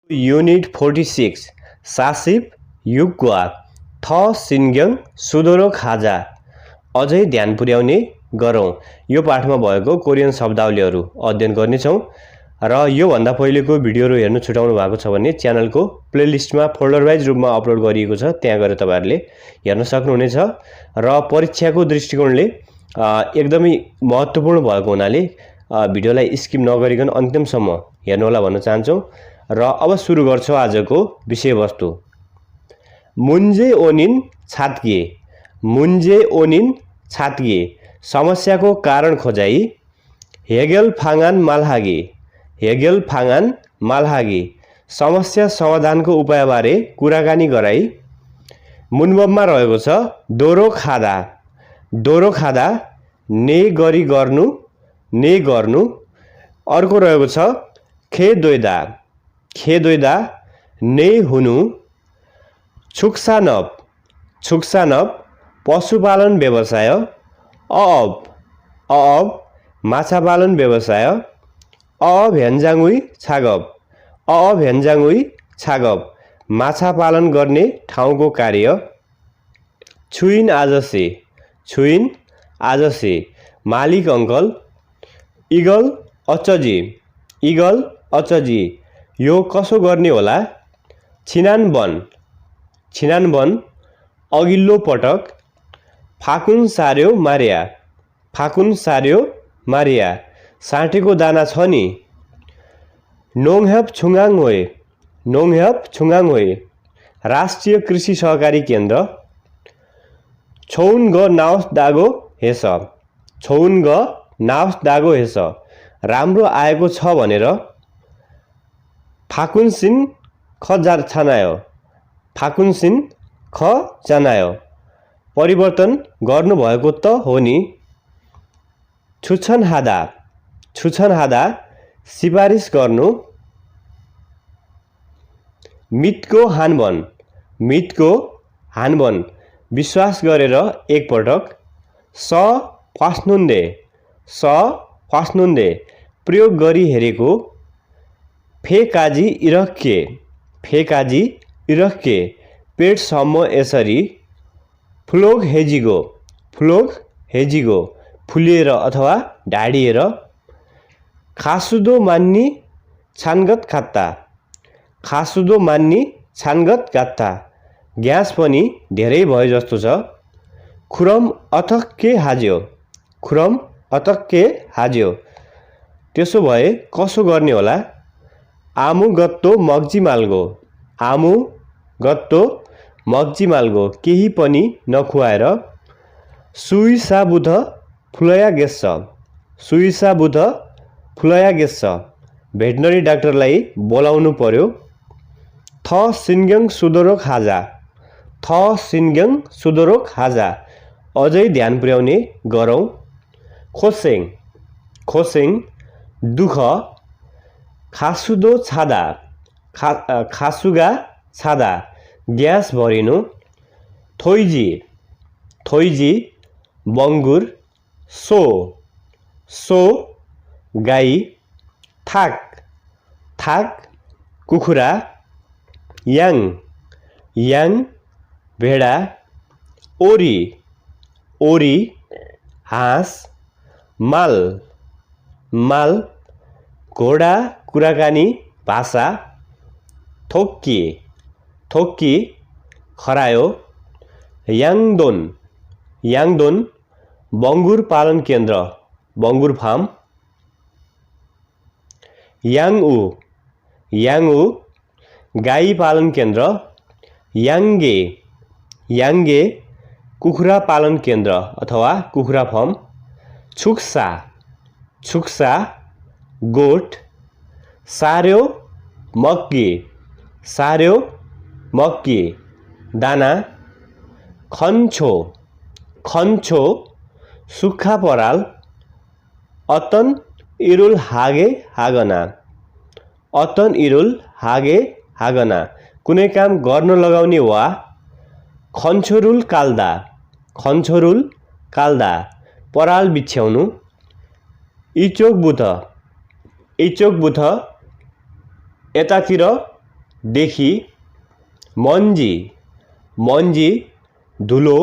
Unit 46 सासिप युगवा थ सिन्ग्यङ सुदोरो खाजा अझै ध्यान पुर्याउने गरौँ। यो पाठमा भएको कोरियन शब्दावलीहरू अध्ययन गर्नेछौँ र यो भन्दा पहिलेको भिडियोहरू हेर्न छुटाउनु भएको छ भने च्यानलको प्लेलिस्टमा फोल्डर वाइज रूपमा अपलोड गरिएको छ, त्यहाँ गएर तपाईहरुले हेर्न सक्नुहुनेछ। र परीक्षाको दृष्टिकोणले एकदमै महत्त्वपूर्ण भएको हुनाले भिडियोलाई स्किप नगरिकन अन्तिमसम्म हेर्नु होला भन्न चाहन्छौँ। र अब सुरु गर्छौँ आजको विषयवस्तु। मुन्जे ओनिन छात्गे, मुन्जे ओनिन छात्गे समस्याको कारण खोजाई। हेगेल फाङान मालहागे, हेगेल फाङान मालहागे समस्या समाधानको उपायबारे कुराकानी गराई। मुनबममा रहेको छ दोरो खादा, दोरो खादा ने गरी गर्नु, ने गर्नु। अर्को रहेको छ खे दोइदा, खे दोइदा ने हुनु। छुक्सानप, छुक्सानप पशुपालन व्यवसाय। अअब, अअब माछापालन व्यवसाय। अभ्यान्जाङुई छागप, अभ्यान्जाङुई छागप माछा पालन गर्ने ठाउँको कार्य। छुइन आजसे, छुइन आजसे मालिक अङ्कल। इगल अचजी, इगल अचजी यो कसो गर्ने होला। छिनानबन, छिनानबन अघिल्लो पटक। फाकुन सार्यो मार्या, फाकुन सार्यो मार्या साँटेको दाना छ नि। नोङह्याप छुङाङ होए, नोङह्याप छुङाङ होए राष्ट्रिय कृषि सहकारी केन्द्र। छौन ग नावस दागो हेस, छौन ग नावस दागो हेस राम्रो आएको छ भनेर। फाकुनसिन ख छानायो, फाकुनसिन ख जानायो परिवर्तन गर्नुभएको त हो नि। छुछन हादा, छुछन हादा सिफारिस गर्नु। मितको हानबन, मितको हानबन विश्वास गरेर एकपटक। स फास्नुन्दे, स फास्नुन्दे प्रयोग गरी हेरेको। फेकाजी इरक्के, फेकाजी इरक्के पेटसम्म यसरी। फ्लोग हेजिगो, फ्लोग हेजिगो फुलिएर अथवा ढाडिएर। खासुदो मान्नी छानगत खात्ता, खासुदो मान्नी छानगत गात्ता ग्यास पनि धेरै भयो जस्तो छ। खुरम अथक्के हाज्यो, खुरम अथक्के हाज्यो त्यसो भए कसो गर्ने होला। आमु गत्तो मग्जी माल्गो, आमु गत्तो मग्जी माल्गो केही पनि नखुवाएर। सुइसा बुध फुलया गेस्छ, सुइसा बुध फुलया गेस्छ भेटनरी डाक्टरलाई बोलाउनु पर्यो। थ सिन्ग्यङ सुदोरो खाजा, थ सिन्ग्यङ सुदोरो खाजा अझै ध्यान पुर्याउने गरौँ। खोसेङ, खोसेङ दुःख। खासुदो छादा, खासुगा छादा ग्यास भरिनु। थोइजी, थोइजी बङ्गुर। सो, सो गाई। थाक, थाक कुखुरा। याङ, याङ भेडा। ओरी, ओरी हाँस। माल, माल घोडा कुराकानी भाषा। थोक्की, थोक्की खरायो। याङदोन, याङदोन बङ्गुर पालन केन्द्र, बङ्गुर फार्म। याङउ, याङउ गाई पालन केन्द्र। याङ्गे, याङ्गे कुखुरा पालन केन्द्र अथवा कुखुरा फार्म। छुक्सा, छुक्सा गोठ। सार्यो मक्की, सार्यो मक्की दाना। खन्छो, खन्छो सुक्खा पराल। अतन इरुल हागे हागना, अतन इरुल हागे हागना कुनै काम गर्न लगाउने वा। खन्छोरुल काल्दा, खन्छोरुल काल्दा पराल बिछ्याउनु। इचोक बुथ, इचोक बुथ यतातिर देखि मन्जी मन्जी धुलो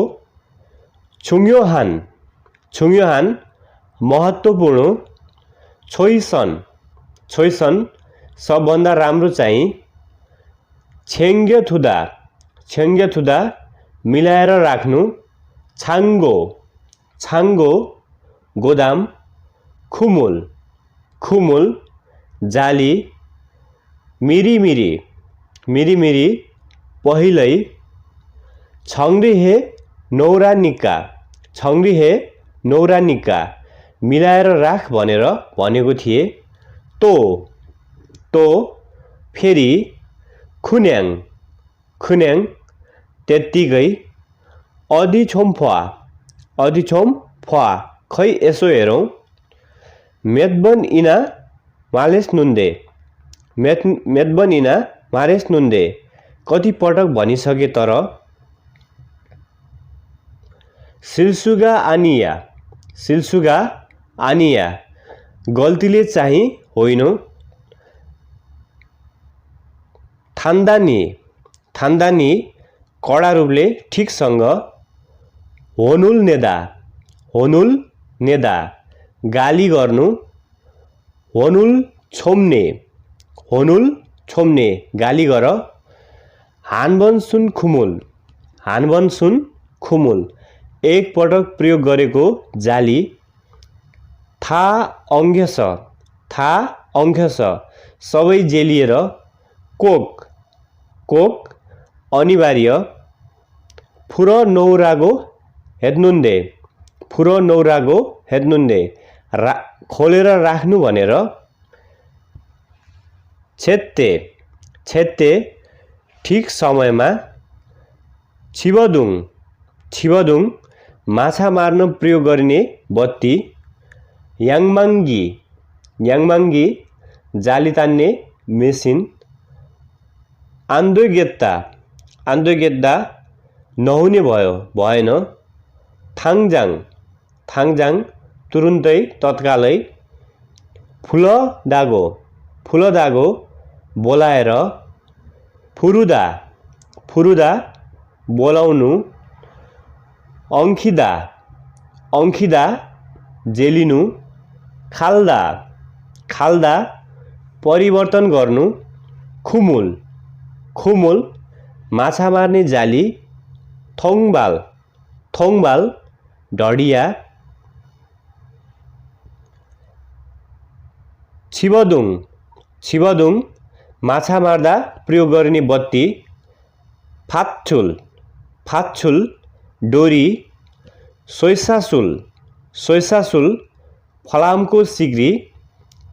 छुङ्योहान महत्त्वपूर्ण छोइसन सबभन्दा राम्रो चाहिँ छेङ्ग्यथुदा मिलाएर राख्नु छाङ्गो गोदाम खुमुल जाली मिरिमिरी पहिलै छङ्ग्रिहे नौरानिका मिलाएर राख भनेर भनेको थिए तो फेरि खुन्याङ त्यत्तिकै अधिछोमफ्वा खै यसो हेरौँ मेदबन इना मारेस नुन्दे कति पटक भनिसके तर सिल्सुगा आनिया गल्तीले चाहिँ होइन थान्दानी कडा रूपले ठिकसँग होनुल नेदा गाली गर्नु होनुल छोम्ने गाली गर हानबन सुन खुमुल एक पटक प्रयोग गरेको जाली था अंग्यस सबै जेलिएर कोक अनिवार्य फुर नौरागो हेद्नुन्दे खोलेर राख्नु भनेर छेत्ते ठिक समयमा छिबदुङ माछा मार्न प्रयोग गरिने बत्ती याङमाङ्गी जाली तान्ने मेसिन आन्दोगेद्दा नहुने भएन थाङजाङ तुरुन्तै तत्कालै फुलदागो बोलाएर फुरुदा बोलाउनु अंखिदा जेलिनु खाल्दा परिवर्तन गर्नु खुमुल माछा मार्ने जाली थोङबाल ढडिया छिबदुङ माछा मार्दा प्रयोग गरिने बत्ती फाच्छुल डोरी सोइसासुल फलामको सिग्री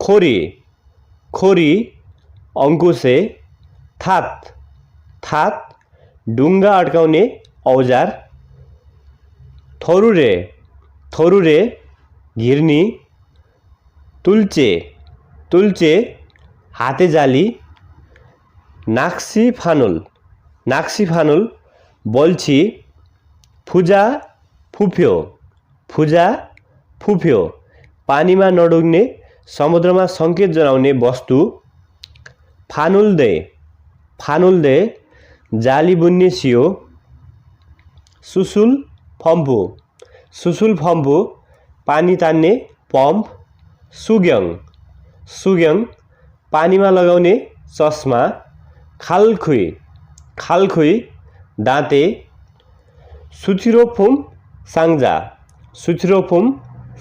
खोरी अंकुशे थात डुङ्गा अड्काउने औजार थोरुरे घिर्नी तुल्चे हाते जाली नाक्सी फानुल बल्छी फुजा फुफ्यो पानीमा नडुब्ने समुद्रमा संकेत जनाउने वस्तु फानुल्दे जाली बुन्ने सियो सुसुल फम्पु पानी तान्ने पम्प सुग्यङ पानीमा लगाउने चस्मा खालखुई दाँते सुथिरोफुम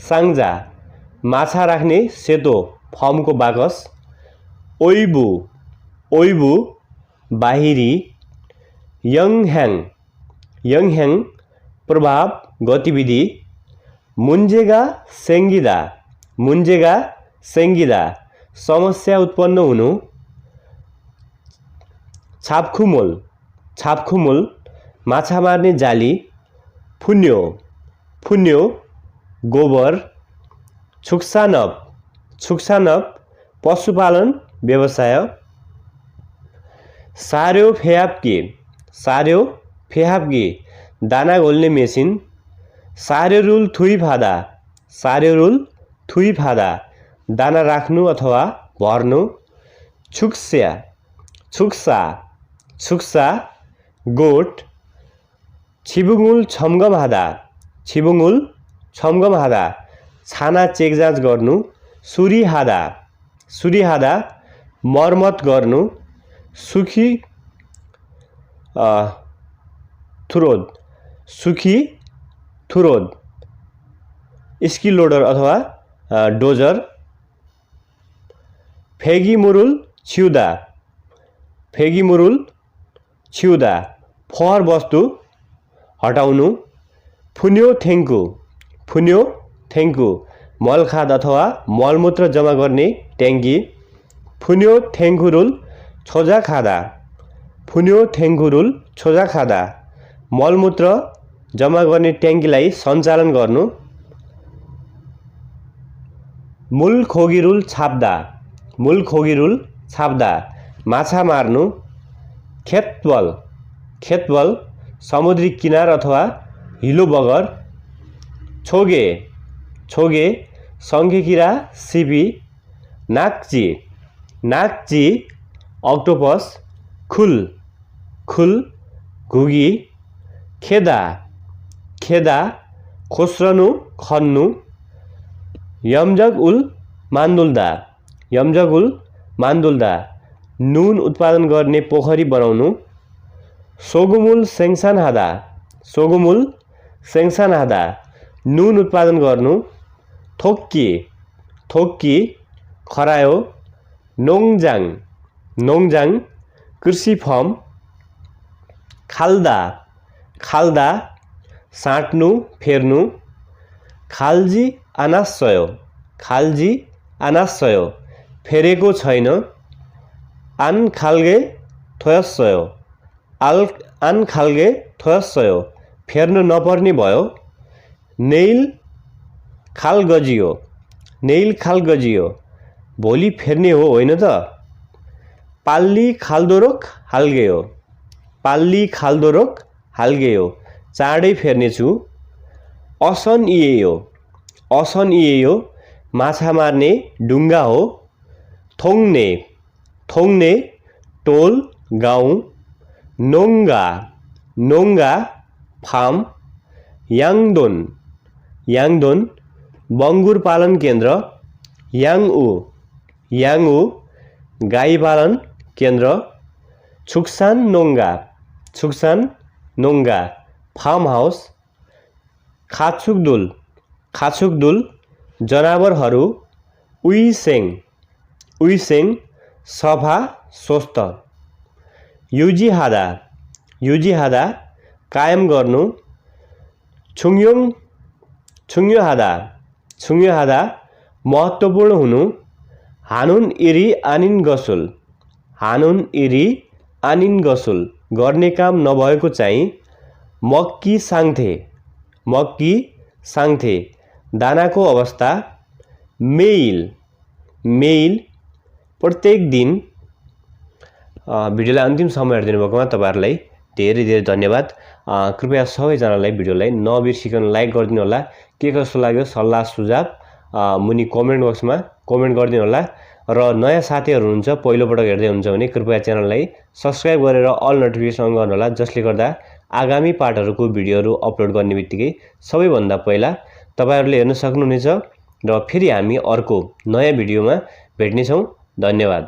साङ्जा माछा राख्ने सेतो फर्मको बाकस ओइबु बाहिरी यङह्याङ प्रभाव गतिविधि मुन्जेगा सेङ्गिदा समस्या उत्पन्न हुनु छापखुमुल माछा मार्ने जाली फुन्यो गोबर छुक्सानप पशुपालन व्यवसाय सार्यो फेहाप्की दाना घोल्ने मेसिन सार्योरुल थुई फादा दाना राख्नु अथवा भर्नु छुक्सा छुक्सा गोठ छिबुङुल छम्गम हादा छिबुङुल छम्गम हादा छाना चेक जाँच गर्नु सुरी हादा मर्मत गर्नु सुखी थुरोद स्किल लोडर अथवा डोजर फेगिमुरुल छिउदा फोहोर वस्तु हटाउनु फुन्यो थेङ्कु मलखाद अथवा मलमूत्र जमा गर्ने ट्याङ्की फुन्यो थेङ्कुरुल छोजा खादा मलमूत्र जमा गर्ने ट्याङ्कीलाई सञ्चालन गर्नु मूल खोगिरुल छाप्दा माछा मार्नु खेतबल समुद्री किनार अथवा हिलो बगर छोगे सङ्खेकिरा सिपी नाकची अक्टोपस खुल घुगी खेदा खोस्रनु खन्नु यमजग उल मान्दुल्दा नुन उत्पादन गर्ने पोखरी बनाउनु सोगुमुल सेङसान हादा नुन उत्पादन गर्नु थोक्की खरायो नोङजाङ कृषि फर्म खाल्दा साट्नु फेर्नु खाल्जी आनासयो फेरेको छैन आन खाल्गे थोयस्सयो फेर्न नपर्ने भयो नेइल खाल गजियो भोलि फेर्ने हो होइन त पाल्ली खाल्दोरोक हाल्गेयो चाँडै फेर्नेछु असन इएयो माछा मार्ने डुङ्गा हो थोङ्ने टोल गाउँ नोङ्गा फार्म याङदोन बङ्गुर पालन केन्द्र याङउ गाई पालन केन्द्र छुक्सान नोङ्गा फार्म हाउस खाछुकदुल जनावरहरू उइसेङ सफा स्वस्थ युजिहादा कायम गर्नु छुङ्योहादा महत्त्वपूर्ण हुनु हानुन इरी आनिन गसुल गर्ने काम नभएको चाहिँ मक्की साङ्थे दानाको अवस्था मेइल प्रत्येक दिन भिडियोलाई अन्तिम समय हेरिदिनु भएकोमा तपाईँहरूलाई धेरै धेरै धन्यवाद। कृपया सबैजनालाई भिडियोलाई नबिर्सिकन लाइक गरिदिनु होला। के कस्तो लाग्यो सल्लाह सुझाव मुनि कमेन्ट बक्समा कमेन्ट गरिदिनु होला र नयाँ साथीहरू हुनुहुन्छ पहिलोपटक हेर्दै हुनुहुन्छ भने कृपया च्यानललाई सब्स्क्राइब गरेर अल नोटिफिकेसन अन गर्नु होला, जसले गर्दा आगामी पार्टहरूको भिडियोहरू अपलोड गर्ने बित्तिकै सबैभन्दा पहिला तपाईहरूले हेर्न सक्नुहुनेछ र फेरि हामी अर्को नयाँ भिडियोमा भेट्नेछौँ। धन्यवाद।